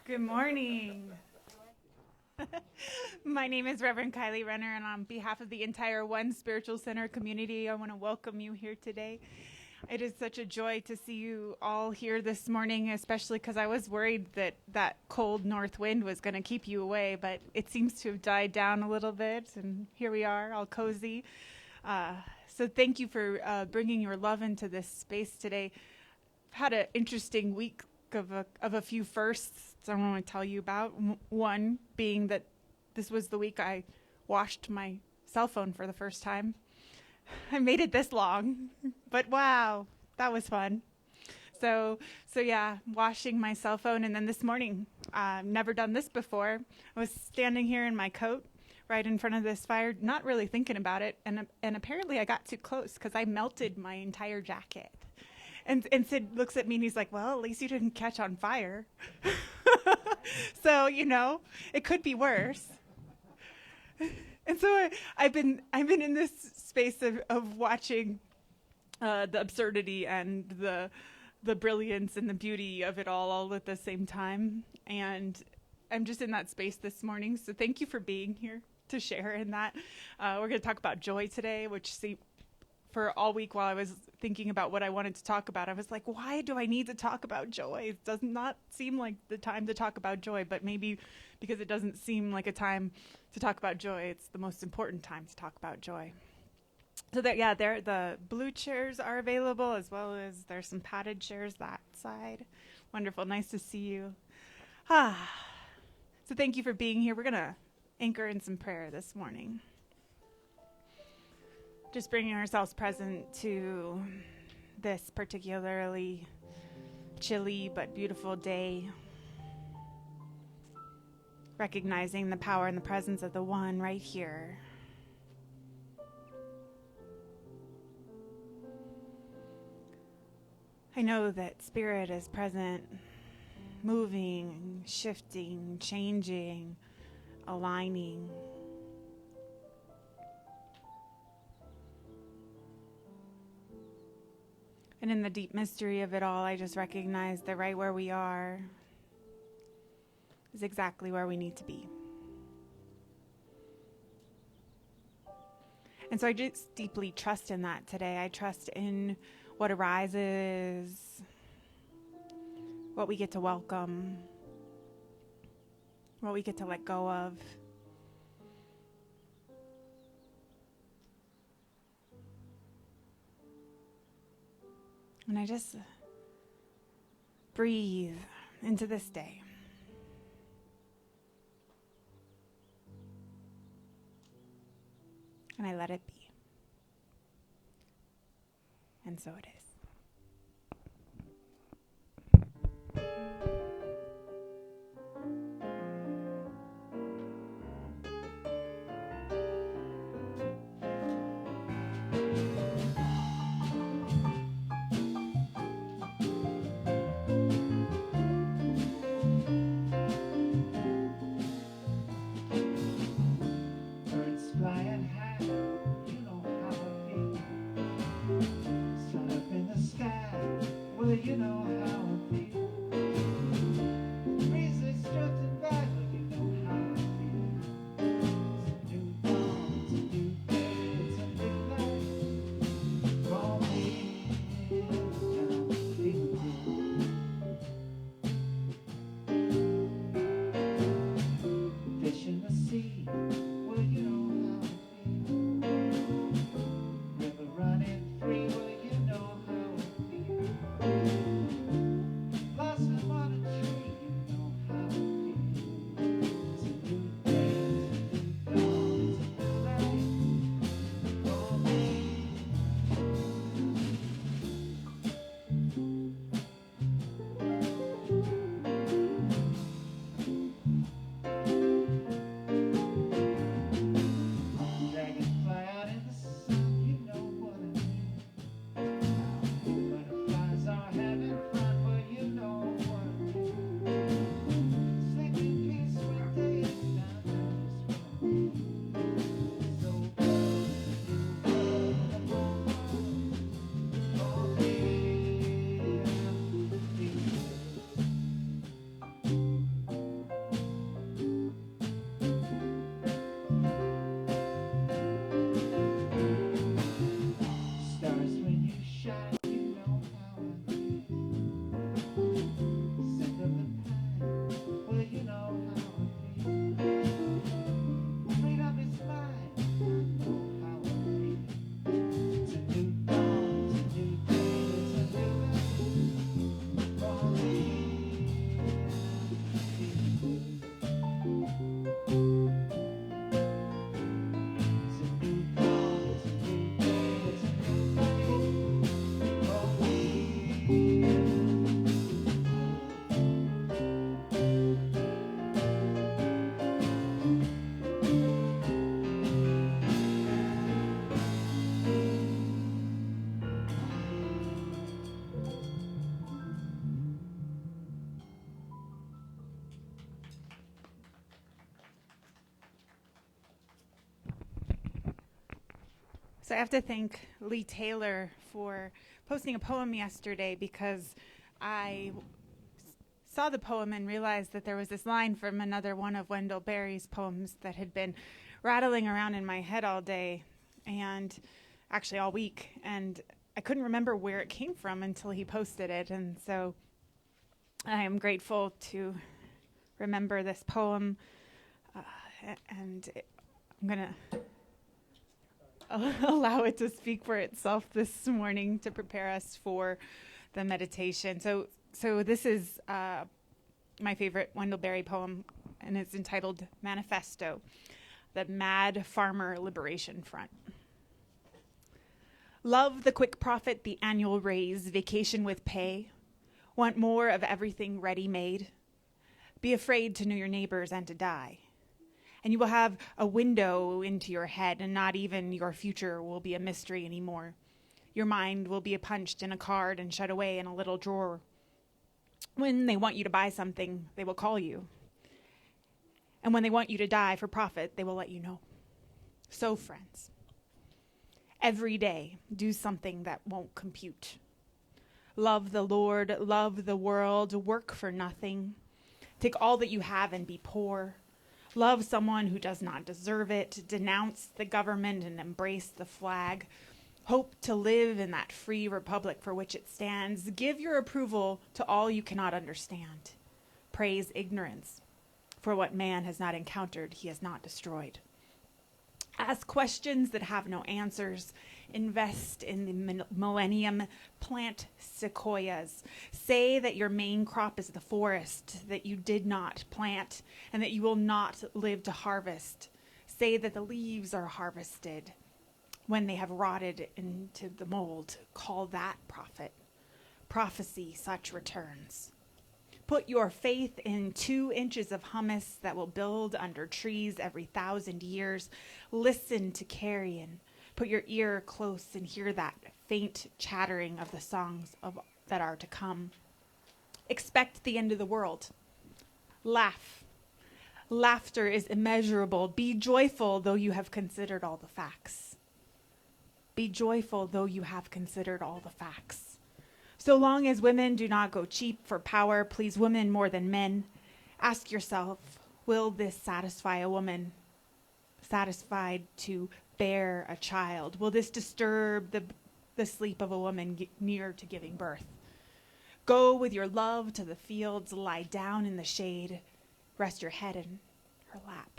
Good morning. My name is Reverend Kylie Renner, and on behalf of the entire One Spiritual Center community, I want to welcome you here today. It is such a joy to see you all here this morning, especially because I was worried that that cold north wind was going to keep you away, but it seems to have died down a little bit, and here we are, all cozy. So thank you for bringing your love into this space today. I've had an interesting week of a few firsts I want to tell you about. One being that this was the week I washed my cell phone for the first time. I made it this long, but wow, that was fun. So yeah, washing my cell phone, and then this morning, never done this before. I was standing here in my coat right in front of this fire, not really thinking about it, and apparently I got too close because I melted my entire jacket. And Sid looks at me and he's like, well, at least you didn't catch on fire. So, it could be worse. And so I've been in this space of watching the absurdity and the brilliance and the beauty of it all at the same time. And I'm just in that space this morning. So thank you for being here to share in that. We're going to talk about joy today, which for all week while I was thinking about what I wanted to talk about, I was like, why do I need to talk about joy? It does not seem like the time to talk about joy, but maybe because it doesn't seem like a time to talk about joy, it's the most important time to talk about joy. So the blue chairs are available, as well as there's some padded chairs that side. Wonderful. Nice to see you. So thank you for being here. We're going to anchor in some prayer this morning. Just bringing ourselves present to this particularly chilly but beautiful day. Recognizing the power and the presence of the One right here. I know that Spirit is present, moving, shifting, changing, aligning. And in the deep mystery of it all, I just recognize that right where we are is exactly where we need to be. And so I just deeply trust in that today. I trust in what arises, what we get to welcome, what we get to let go of. And I just breathe into this day. And I let it be. And so it is. Birds flying high, you know how I feel. Sun up in the sky, well, you know how I feel. So I have to thank Lee Taylor for posting a poem yesterday because I saw the poem and realized that there was this line from another one of Wendell Berry's poems that had been rattling around in my head all day and actually all week. And I couldn't remember where it came from until he posted it. And so I am grateful to remember this poem. I'm going to allow it to speak for itself this morning to prepare us for the meditation. So this is my favorite Wendell Berry poem, and it's entitled Manifesto, the Mad Farmer Liberation Front. Love the quick profit, the annual raise, vacation with pay. Want more of everything ready-made. Be afraid to know your neighbors and to die. And you will have a window into your head, and not even your future will be a mystery anymore. Your mind will be punched in a card and shut away in a little drawer. When they want you to buy something, they will call you. And when they want you to die for profit, they will let you know. So, friends, every day do something that won't compute. Love the Lord, love the world, work for nothing. Take all that you have and be poor. Love someone who does not deserve it. Denounce the government and embrace the flag. Hope to live in that free republic for which it stands. Give your approval to all you cannot understand. Praise ignorance. For what man has not encountered, he has not destroyed. Ask questions that have no answers. Invest in the millennium. Plant sequoias. Say that your main crop is the forest that you did not plant and that you will not live to harvest. Say that the leaves are harvested when they have rotted into the mold. Call that prophet. Prophecy such returns. Put your faith in 2 inches of humus that will build under trees every 1,000 years. Listen to carrion. Put your ear close and hear that faint chattering of the songs that are to come. Expect the end of the world. Laugh. Laughter is immeasurable. Be joyful, though you have considered all the facts. Be joyful, though you have considered all the facts. So long as women do not go cheap for power, please women more than men. Ask yourself, will this satisfy a woman satisfied to bear a child? Will this disturb the sleep of a woman near to giving birth? Go with your love to the fields, lie down in the shade, rest your head in her lap.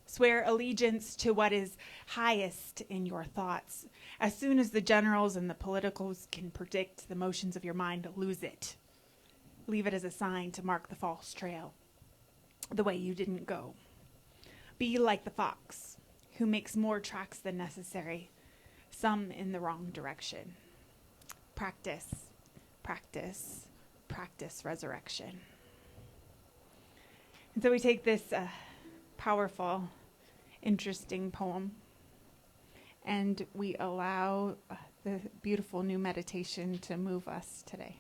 Swear allegiance to what is highest in your thoughts. As soon as the generals and the politicals can predict the motions of your mind, lose it. Leave it as a sign to mark the false trail, the way you didn't go. Be like the fox, who makes more tracks than necessary, some in the wrong direction. Practice, practice, practice resurrection. And so we take this powerful, interesting poem, and we allow the beautiful new meditation to move us today.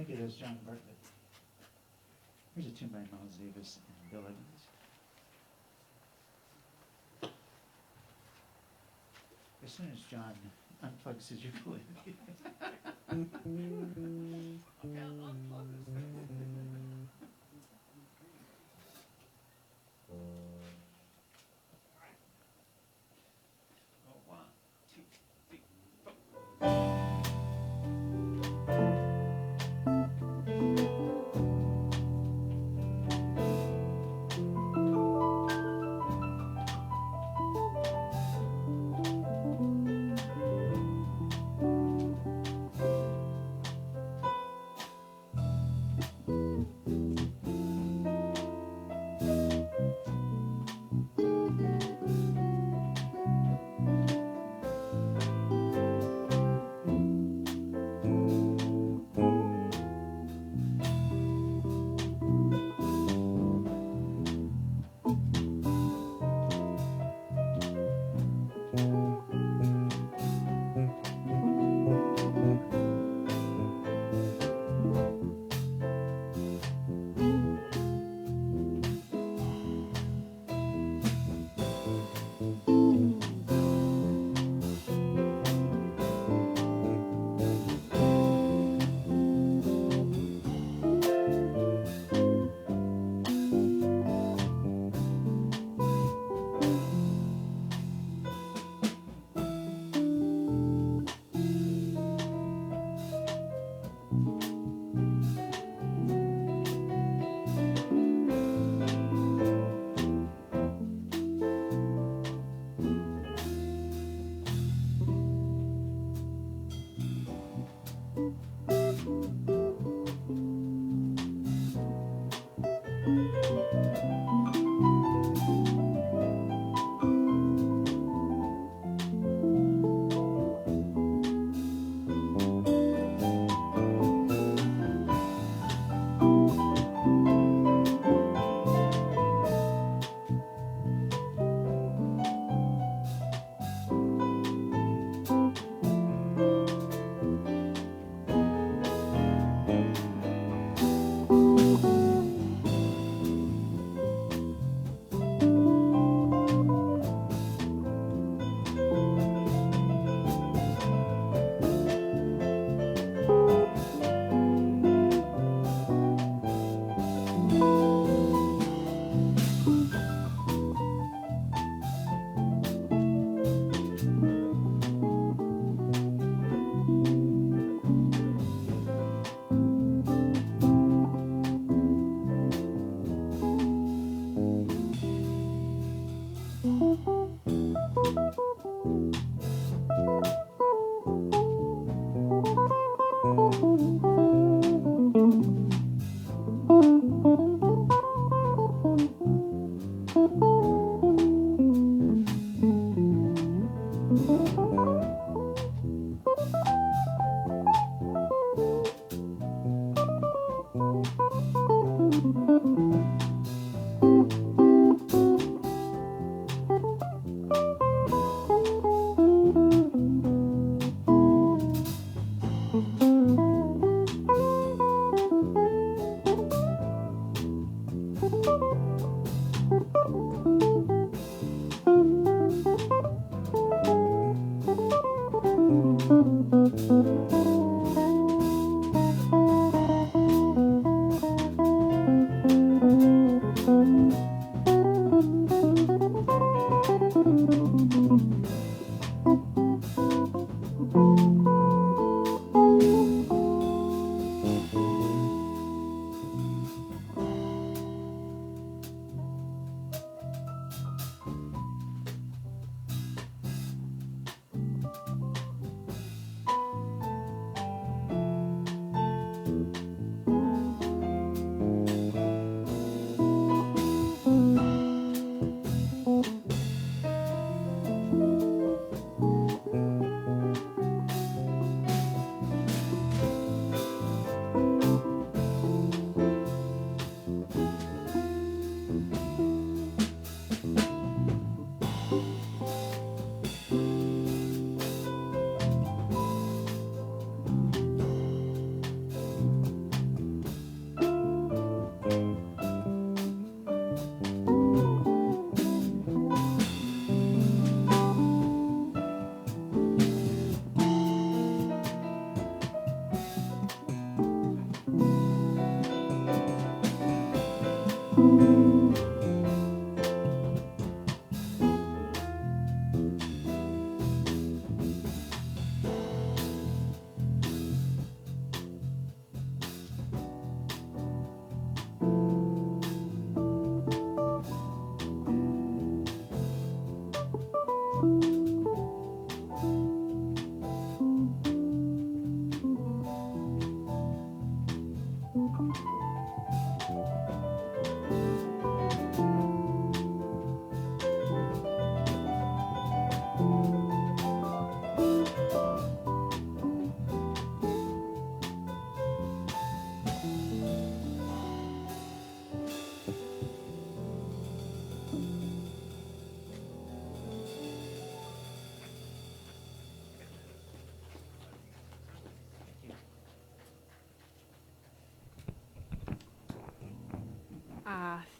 think it is John Bartlett. Here's a tune by Miles Davis and Bill Evans. As soon as John unplugs his ukulele. Okay, I'll unplug this. Oh, 1, 2, 3, 4.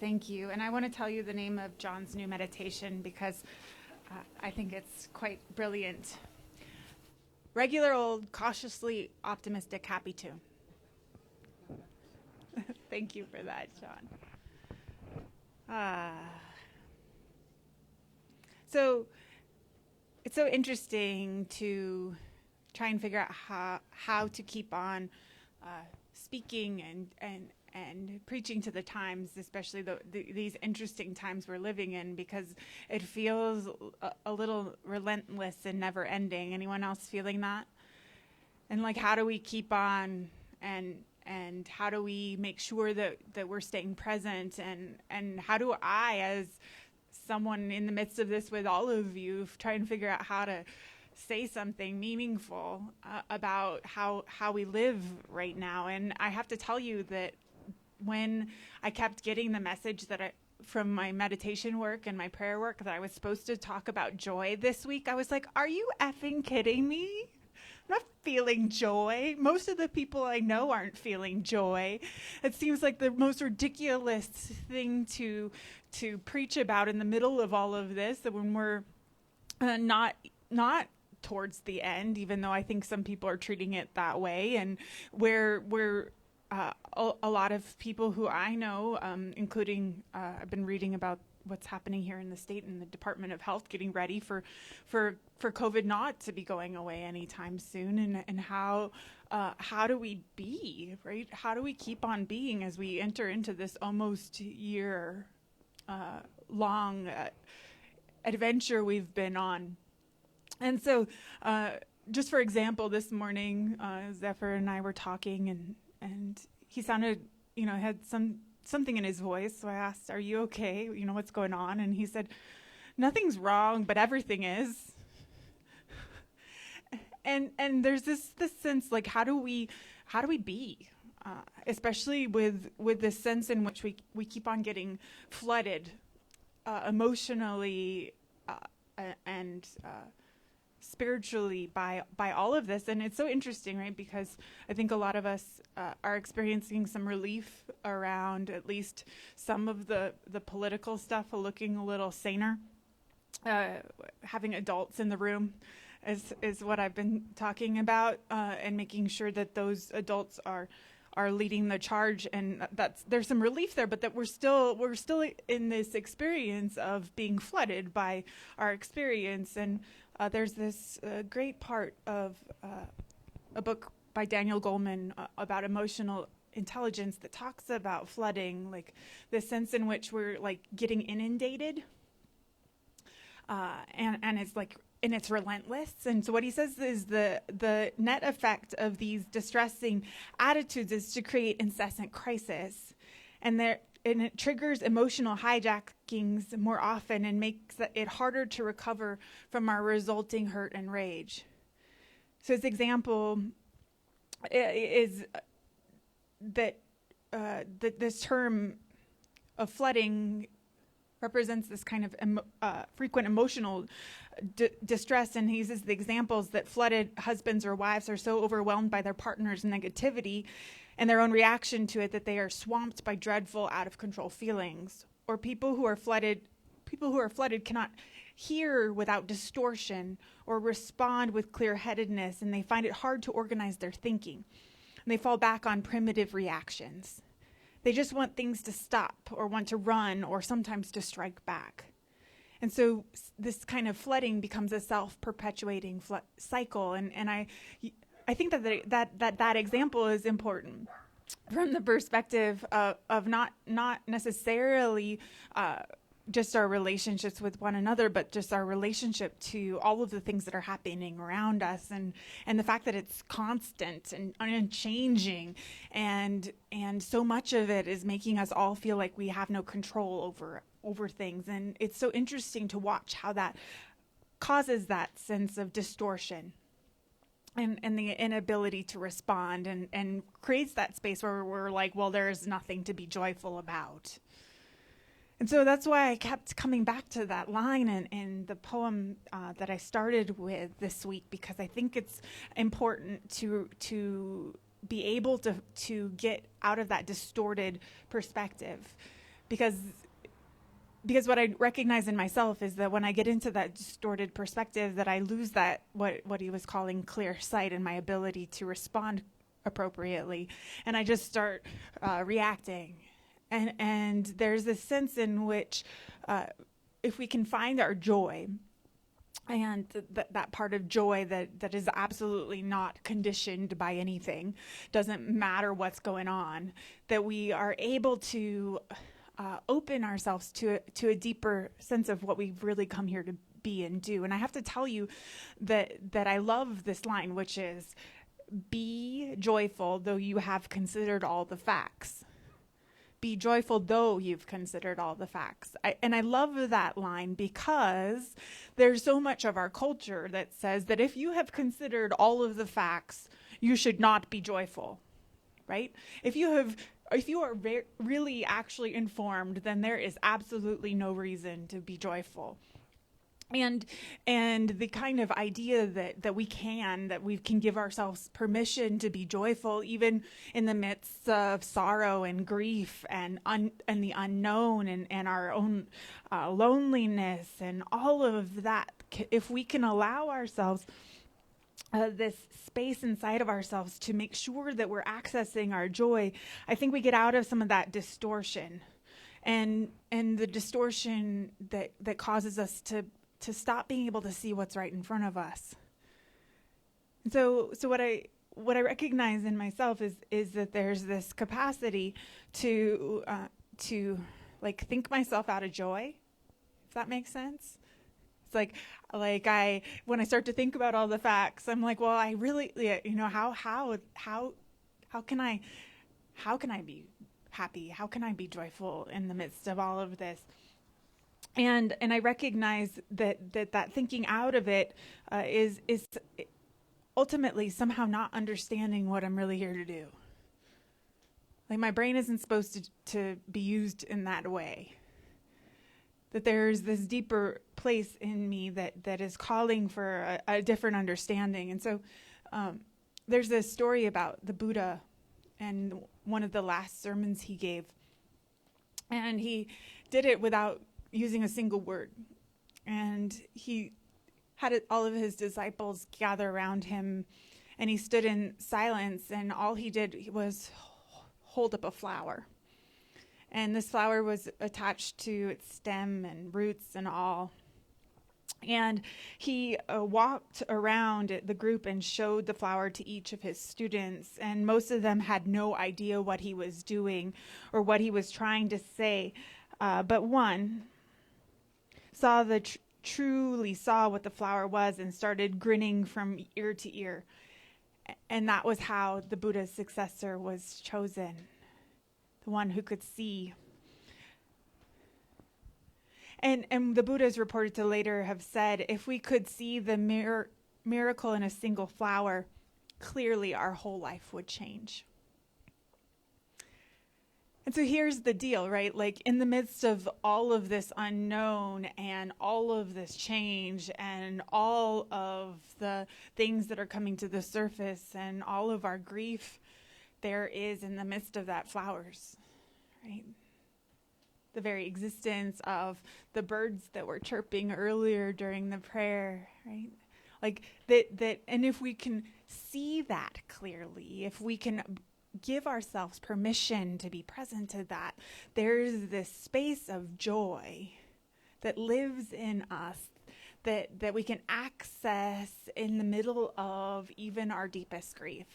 Thank you. And I want to tell you the name of John's new meditation because I think it's quite brilliant. Regular old, cautiously optimistic, happy tune. Thank you for that, John. So it's so interesting to try and figure out how to keep on speaking and preaching to the times, especially these interesting times we're living in, because it feels a little relentless and never ending. Anyone else feeling that? And like, how do we keep on and how do we make sure that we're staying present, and how do I, as someone in the midst of this with all of you, try and figure out how to say something meaningful about how we live right now? And I have to tell you that when I kept getting the message from my meditation work and my prayer work that I was supposed to talk about joy this week, I was like, are you effing kidding me? I'm not feeling joy. Most of the people I know aren't feeling joy. It seems like the most ridiculous thing to preach about in the middle of all of this, that when we're not towards the end, even though I think some people are treating it that way, and where we're a lot of people who I know, including I've been reading about what's happening here in the state and the Department of Health getting ready for COVID not to be going away anytime soon, and how do we be, right? How do we keep on being as we enter into this almost year long adventure we've been on? And so just for example, this morning, Zephyr and I were talking, and he sounded, had something in his voice. So I asked, are you okay? What's going on? And he said, nothing's wrong, but everything is. And there's this sense, like, how do we be? Especially with this sense in which we keep on getting flooded emotionally and spiritually by all of this. And it's so interesting, right? Because I think a lot of us are experiencing some relief around at least some of the political stuff, looking a little saner. Having adults in the room is what I've been talking about, and making sure that those adults are leading the charge, and there's some relief there, but that we're still in this experience of being flooded by our experience. And there's this great part of a book by Daniel Goleman about emotional intelligence that talks about flooding, like the sense in which we're like getting inundated, and it's like, and it's relentless. And so what he says is the net effect of these distressing attitudes is to create incessant crisis, and it triggers emotional hijackings more often and makes it harder to recover from our resulting hurt and rage. So his example is that this term of flooding represents this kind of frequent emotional distress, and he uses the examples that flooded husbands or wives are so overwhelmed by their partner's negativity and their own reaction to it that they are swamped by dreadful, out-of-control feelings. Or people who are flooded cannot hear without distortion or respond with clear-headedness, and they find it hard to organize their thinking. And they fall back on primitive reactions. They just want things to stop or want to run or sometimes to strike back. And so this kind of flooding becomes a self-perpetuating cycle. And I think that example is important from the perspective of not necessarily just our relationships with one another, but just our relationship to all of the things that are happening around us, and the fact that it's constant and unchanging, and so much of it is making us all feel like we have no control over things. And it's so interesting to watch how that causes that sense of distortion and the inability to respond, and creates that space where we're like, well, there's nothing to be joyful about. And so that's why I kept coming back to that line in the poem that I started with this week, because I think it's important to be able to get out of that distorted perspective, because what I recognize in myself is that when I get into that distorted perspective, that I lose that what he was calling clear sight and my ability to respond appropriately, and I just start reacting. And there's this sense in which if we can find our joy, and that part of joy that is absolutely not conditioned by anything, doesn't matter what's going on, that we are able to open ourselves to a deeper sense of what we've really come here to be and do. And I have to tell you that I love this line, which is, be joyful though you have considered all the facts. Be joyful though you've considered all the facts. And I love that line, because there's so much of our culture that says that if you have considered all of the facts, you should not be joyful, right? If you are really actually informed, then there is absolutely no reason to be joyful. And the kind of idea that we can give ourselves permission to be joyful, even in the midst of sorrow and grief and the unknown and our own loneliness and all of that. If we can allow ourselves this space inside of ourselves to make sure that we're accessing our joy, I think we get out of some of that distortion, and the distortion that causes us to stop being able to see what's right in front of us. And so what I recognize in myself is that there's this capacity to like think myself out of joy, if that makes sense. It's like when I start to think about all the facts, I'm like, well, I really, how can I be happy? How can I be joyful in the midst of all of this? And I recognize that thinking out of it is ultimately somehow not understanding what I'm really here to do. Like, my brain isn't supposed to be used in that way. That there's this deeper place in me that is calling for a different understanding. And so there's this story about the Buddha and one of the last sermons he gave. And he did it without using a single word. And he had all of his disciples gather around him, and he stood in silence, and all he did was hold up a flower. And this flower was attached to its stem and roots and all. And he walked around the group and showed the flower to each of his students. And most of them had no idea what he was doing or what he was trying to say. But one truly saw what the flower was and started grinning from ear to ear. And that was how the Buddha's successor was chosen. The one who could see. And the Buddha is reported to later have said, if we could see the miracle in a single flower, clearly our whole life would change. And so here's the deal, right? Like, in the midst of all of this unknown and all of this change and all of the things that are coming to the surface and all of our grief, there is in the midst of that flowers, right? The very existence of the birds that were chirping earlier during the prayer, right? Like that, and if we can see that clearly, if we can give ourselves permission to be present to that, there's this space of joy that lives in us that we can access in the middle of even our deepest grief.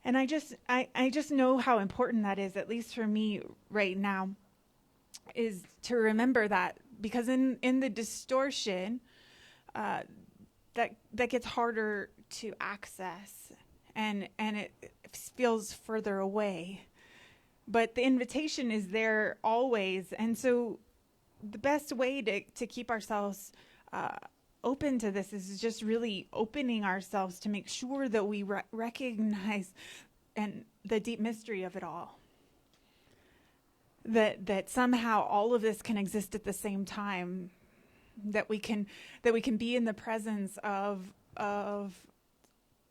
And I just know how important that is, at least for me right now, is to remember that, because in the distortion, that gets harder to access, and it feels further away. But the invitation is there always, and so the best way to keep ourselves open to this is just really opening ourselves to make sure that we recognize and the deep mystery of it all. That somehow all of this can exist at the same time. That we can be in the presence of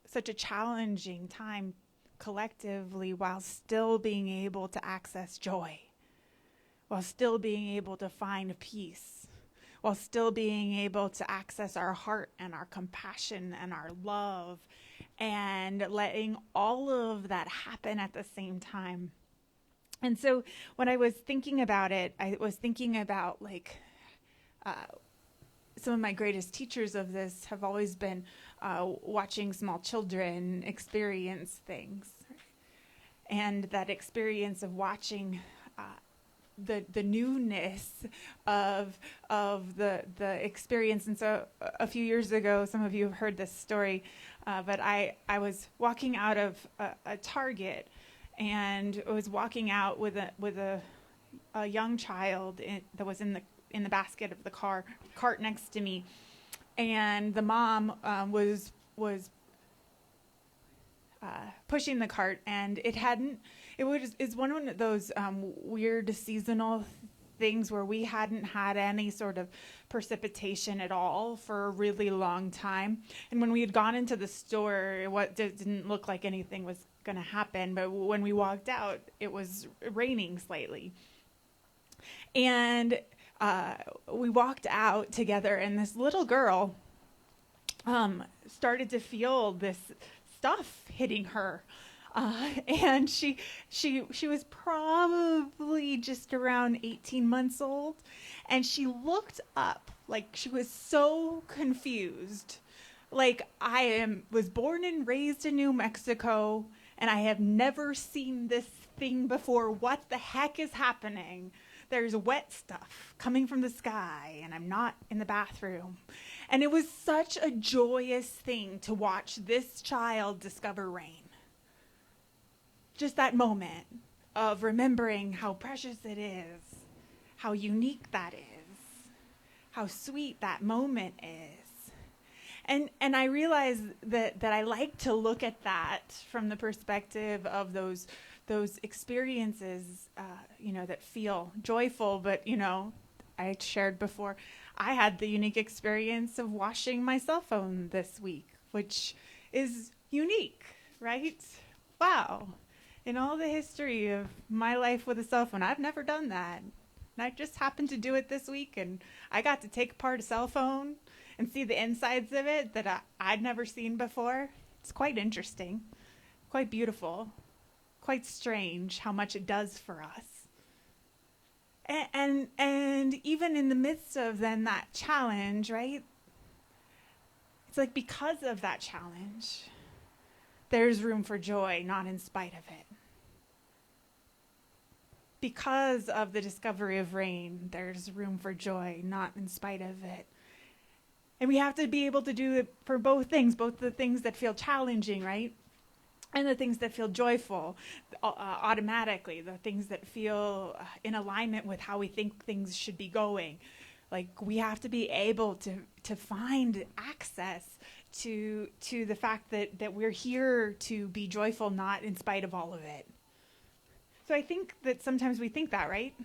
such a challenging time collectively, while still being able to access joy, while still being able to find peace, while still being able to access our heart and our compassion and our love, and letting all of that happen at the same time. And so when I was thinking about it, I was thinking about some of my greatest teachers of this have always been watching small children experience things. And that experience of watching the newness of the experience. And so a few years ago, some of you have heard this story, but I was walking out of a Target, and I was walking out with a young child that was in the basket of the cart next to me, and the mom was pushing the cart, and it's one of those weird seasonal things where we hadn't had any sort of precipitation at all for a really long time. And when we had gone into the store, it didn't look like anything was going to happen. But when we walked out, it was raining slightly. And we walked out together, and this little girl started to feel this stuff hitting her. And she was probably just around 18 months old, and she looked up like she was so confused. Like, was born and raised in New Mexico, and I have never seen this thing before. What the heck is happening? There's wet stuff coming from the sky, and I'm not in the bathroom. And it was such a joyous thing to watch this child discover rain. Just that moment of remembering how precious it is, how unique that is, how sweet that moment is. And I realize that I like to look at that from the perspective of those experiences, that feel joyful. But, I shared before, I had the unique experience of washing my cell phone this week, which is unique, right? Wow. In all the history of my life with a cell phone, I've never done that. And I just happened to do it this week, and I got to take apart a cell phone and see the insides of it that I'd never seen before. It's quite interesting, quite beautiful, quite strange how much it does for us. And even in the midst of then that challenge, right? It's like, because of that challenge, there's room for joy, not in spite of it. Because of the discovery of rain, there's room for joy, not in spite of it. And we have to be able to do it for both things, both the things that feel challenging, right? And the things that feel joyful automatically, the things that feel in alignment with how we think things should be going. Like, we have to be able to find access to the fact that we're here to be joyful, not in spite of all of it. So I think that sometimes we think that, right?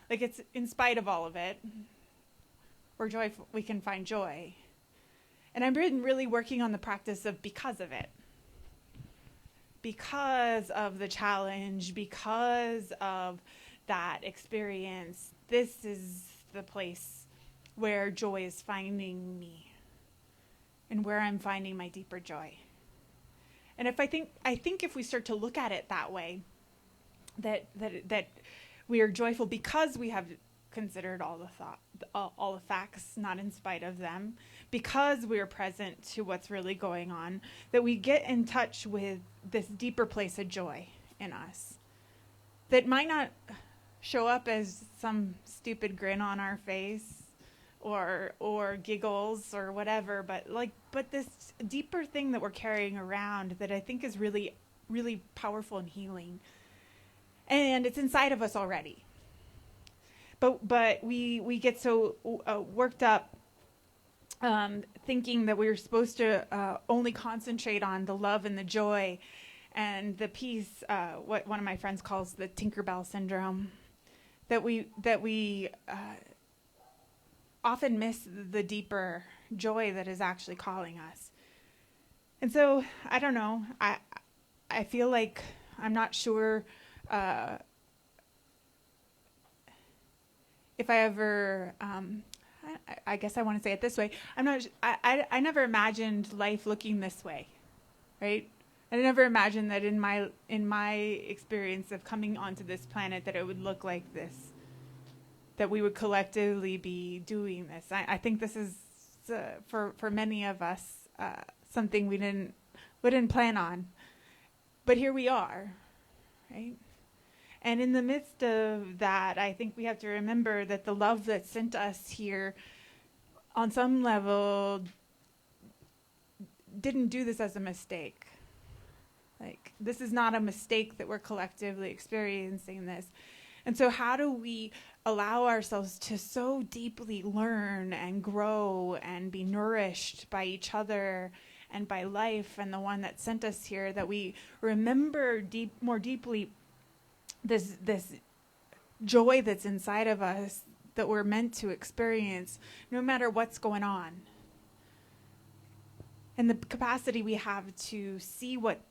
Like, it's in spite of all of it, we're joyful, we can find joy. And I've been really working on the practice of because of it. Because of the challenge, because of that experience, this is the place where joy is finding me and where I'm finding my deeper joy. And I think if we start to look at it that way, that we are joyful because we have considered all the facts, not in spite of them, because we are present to what's really going on, that we get in touch with this deeper place of joy in us that might not show up as some stupid grin on our face or giggles or whatever, but this deeper thing that we're carrying around that I think is really, really powerful and healing. And it's inside of us already. But we get so worked up thinking that we're supposed to only concentrate on the love and the joy and the peace, what one of my friends calls the Tinkerbell syndrome, that we often miss the deeper joy that is actually calling us. And so, I don't know, I feel like I'm not sure if I ever, I guess I want to say it this way. I never imagined life looking this way, right? I never imagined that in my experience of coming onto this planet that it would look like this, that we would collectively be doing this. I think this is for many of us something we didn't plan on, but here we are, right? And in the midst of that, I think we have to remember that the love that sent us here, on some level, didn't do this as a mistake. Like, this is not a mistake that we're collectively experiencing this. And so how do we allow ourselves to so deeply learn and grow and be nourished by each other and by life and the one that sent us here, that we remember more deeply this joy that's inside of us that we're meant to experience no matter what's going on, and the capacity we have to see what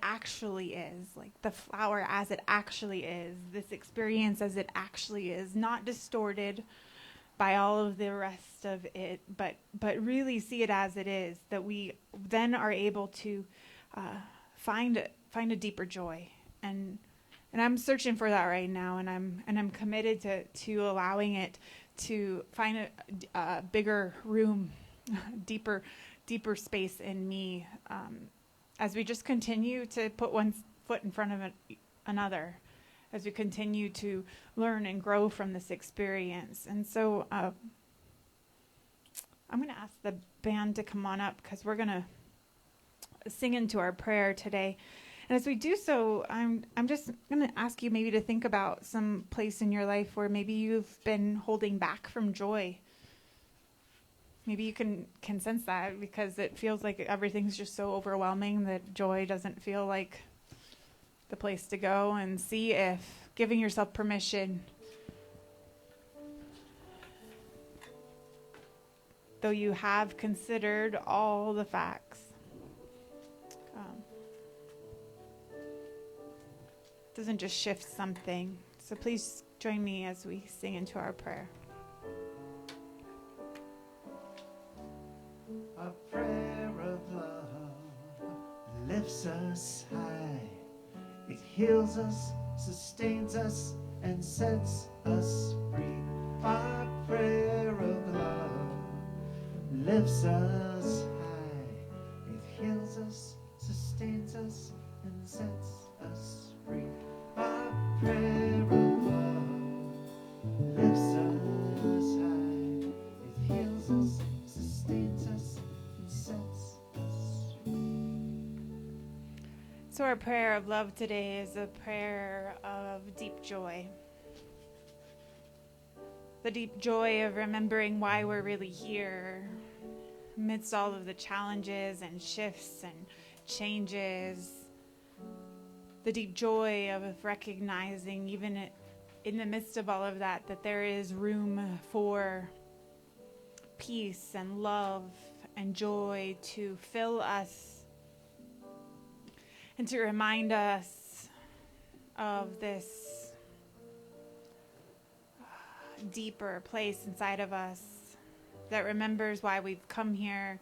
actually is, like the flower as it actually is, this experience as it actually is, not distorted by all of the rest of it, but really see it as it is, that we then are able to find a deeper joy. And I'm searching for that right now, and I'm committed to allowing it to find a bigger room, deeper space in me, as we just continue to put one foot in front of another, as we continue to learn and grow from this experience. And so I'm going to ask the band to come on up, because we're going to sing into our prayer today. And as we do so, I'm just going to ask you maybe to think about some place in your life where maybe you've been holding back from joy. Maybe you can sense that, because it feels like everything's just so overwhelming that joy doesn't feel like the place to go. And see if giving yourself permission, though you have considered all the facts, doesn't just shift something. So please join me as we sing into our prayer. A prayer of love lifts us high. It heals us, sustains us, and sets us free. Our prayer of love lifts us high. It heals us, sustains us, and sets us free. Our prayer of love lifts us high. It heals us, sustains us, and sets us free. So our prayer of love today is a prayer of deep joy. The deep joy of remembering why we're really here amidst all of the challenges and shifts and changes. The deep joy of recognizing, even in the midst of all of that, that there is room for peace and love and joy to fill us and to remind us of this deeper place inside of us that remembers why we've come here.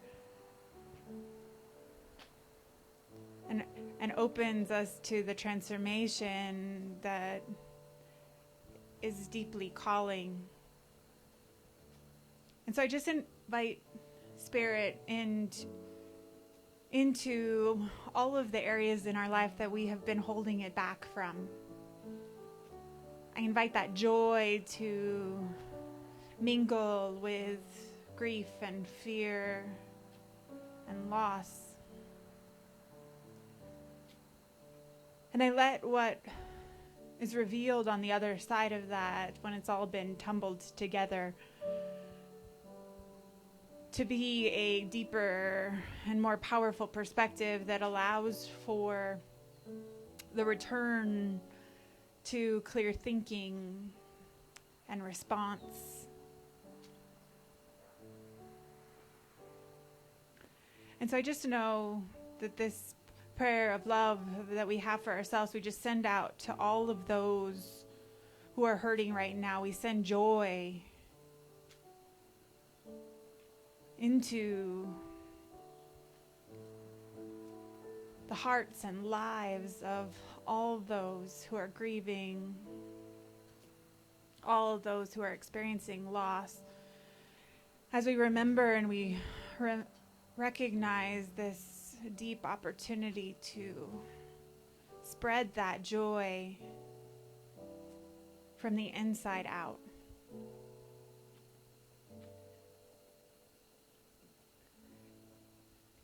and opens us to the transformation that is deeply calling. And so I just invite Spirit into all of the areas in our life that we have been holding it back from. I invite that joy to mingle with grief and fear and loss. And I let what is revealed on the other side of that, when it's all been tumbled together, to be a deeper and more powerful perspective that allows for the return to clear thinking and response. And so I just know that this prayer of love that we have for ourselves, we just send out to all of those who are hurting right now. We send joy into the hearts and lives of all those who are grieving, all of those who are experiencing loss. As we remember and we recognize this deep opportunity to spread that joy from the inside out.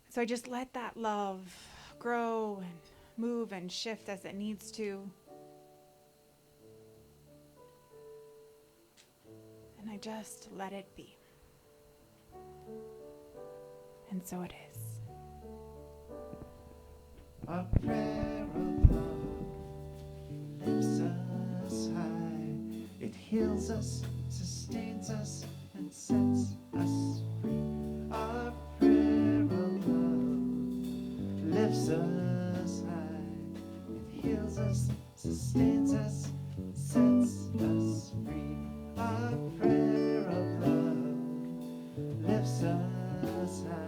So I just let that love grow and move and shift as it needs to. And I just let it be. And so it is. A prayer of love lifts us high. It heals us, sustains us, and sets us free. A prayer of love lifts us high. It heals us, sustains us, sets us free. A prayer of love lifts us high.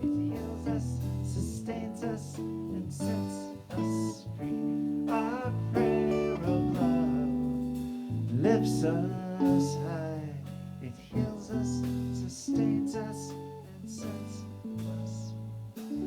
It heals us, sustains us, and sets us free. A prayer of love lifts us high. It heals us, sustains us, and sets us free.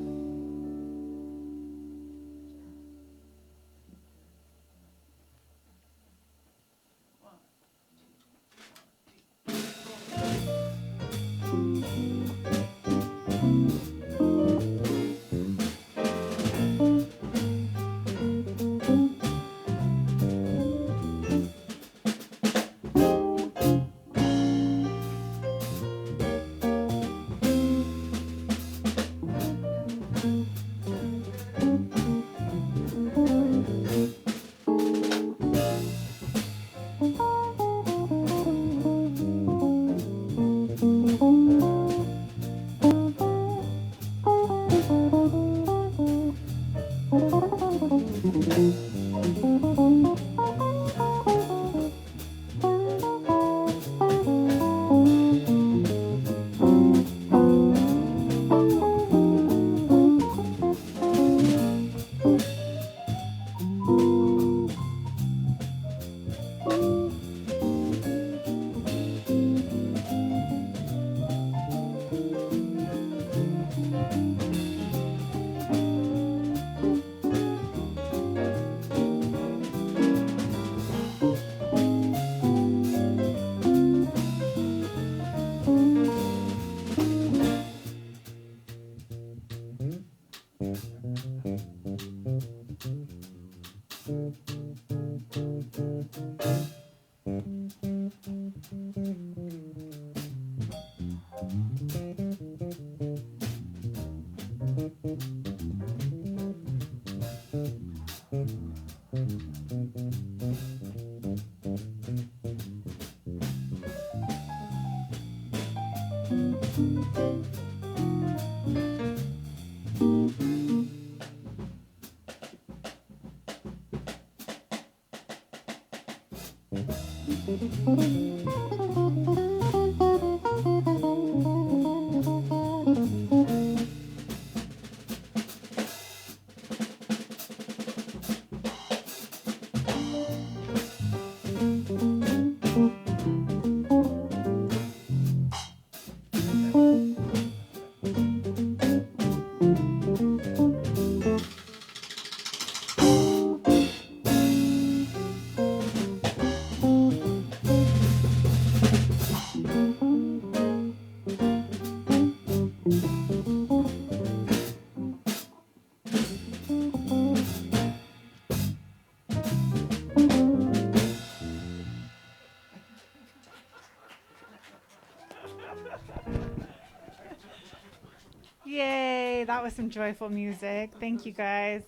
that was some joyful music. Thank you, guys.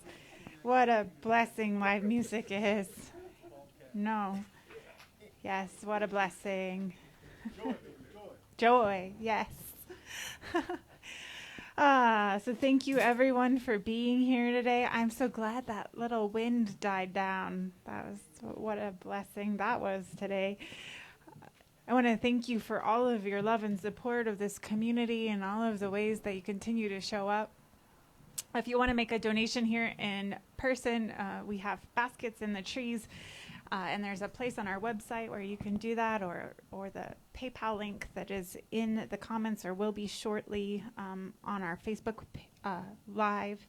What a blessing live music is. No. Yes, what a blessing. Joy, yes. So thank you everyone for being here today. I'm so glad that little wind died down. That was what a blessing that was today. I want to thank you for all of your love and support of this community and all of the ways that you continue to show up. If you want to make a donation here in person, we have baskets in the trees. And there's a place on our website where you can do that, or the PayPal link that is in the comments or will be shortly on our Facebook Live.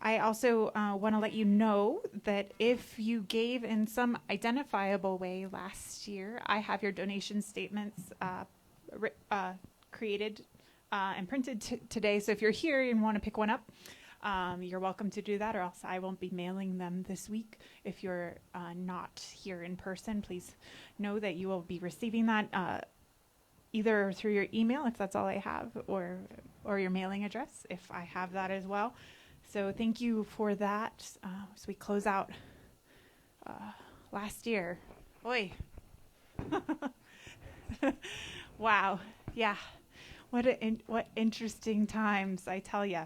I also want to let you know that if you gave in some identifiable way last year, I have your donation statements created and printed today. So if you're here and want to pick one up, you're welcome to do that, or else I won't be mailing them this week. If you're not here in person, please know that you will be receiving that either through your email, if that's all I have, or your mailing address, if I have that as well. So thank you for that. As we close out last year. Oi. Wow. Yeah. What interesting times, I tell ya.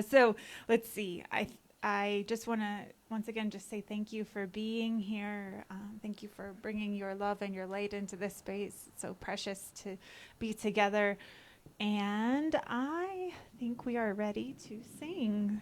So let's see. I just want to once again just say thank you for being here. Thank you for bringing your love and your light into this space. It's so precious to be together. And I think we are ready to sing.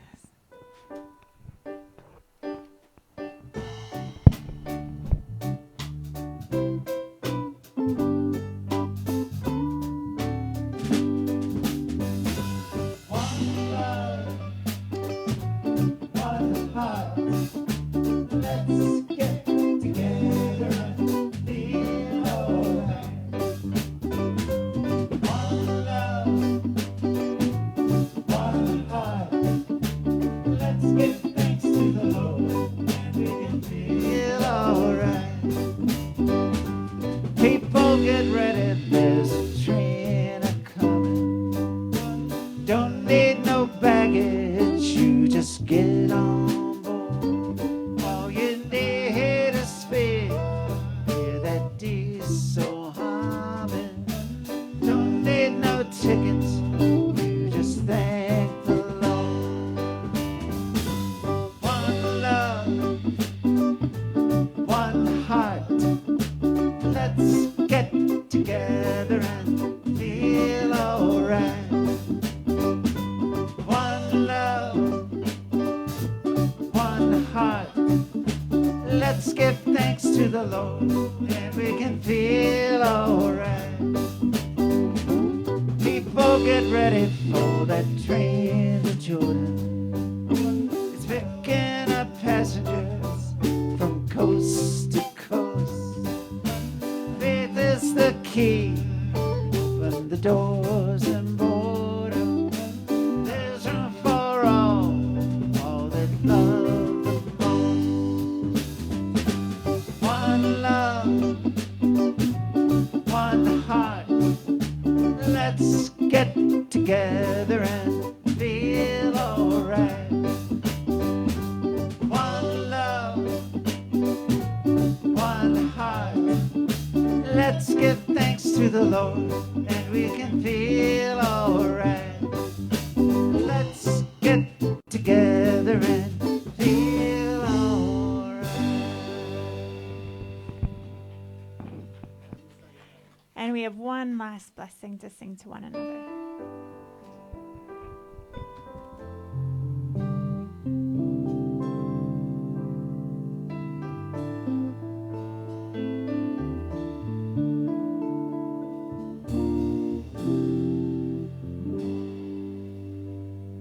And we have one last blessing to sing to one another.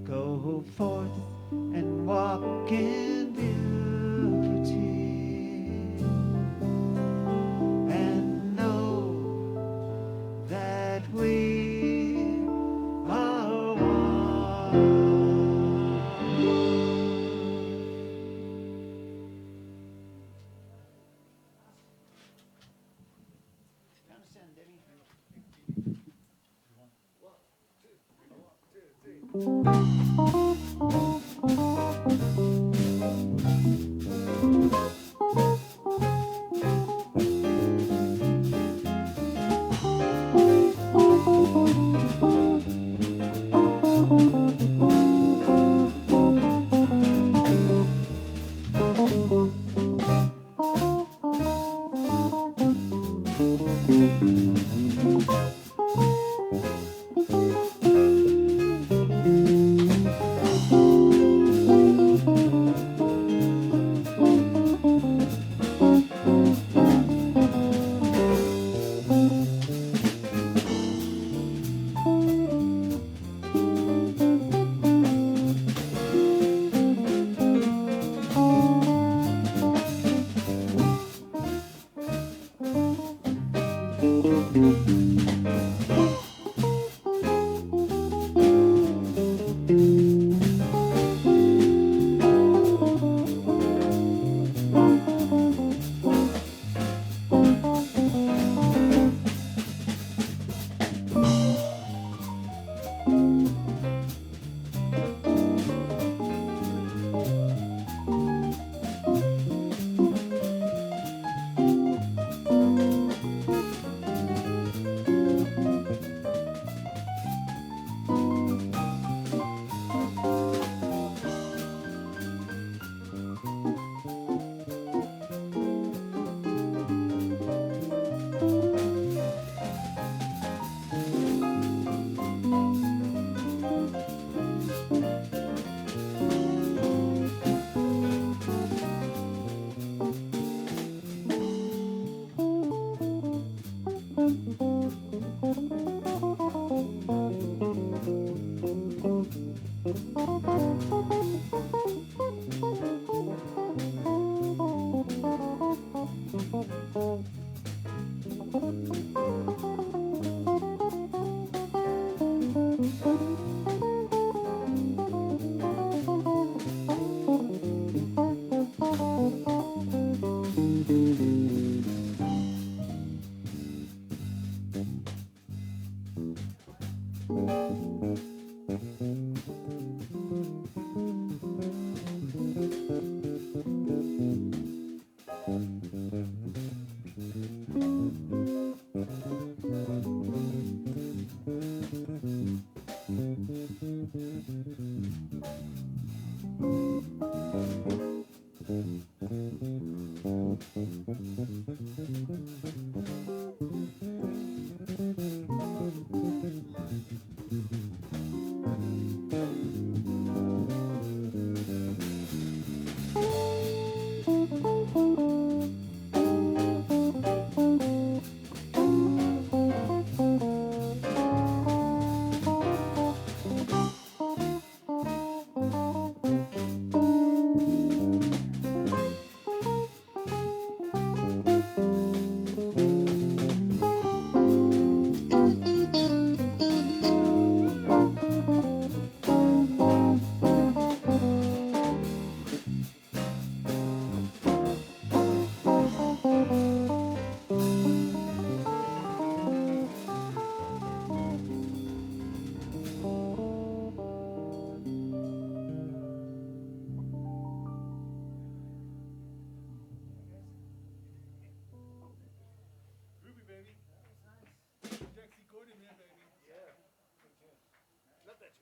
Go forth and walk in beauty, and know that we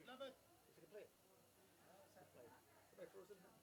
Love it. If you can play it. Play Frozen.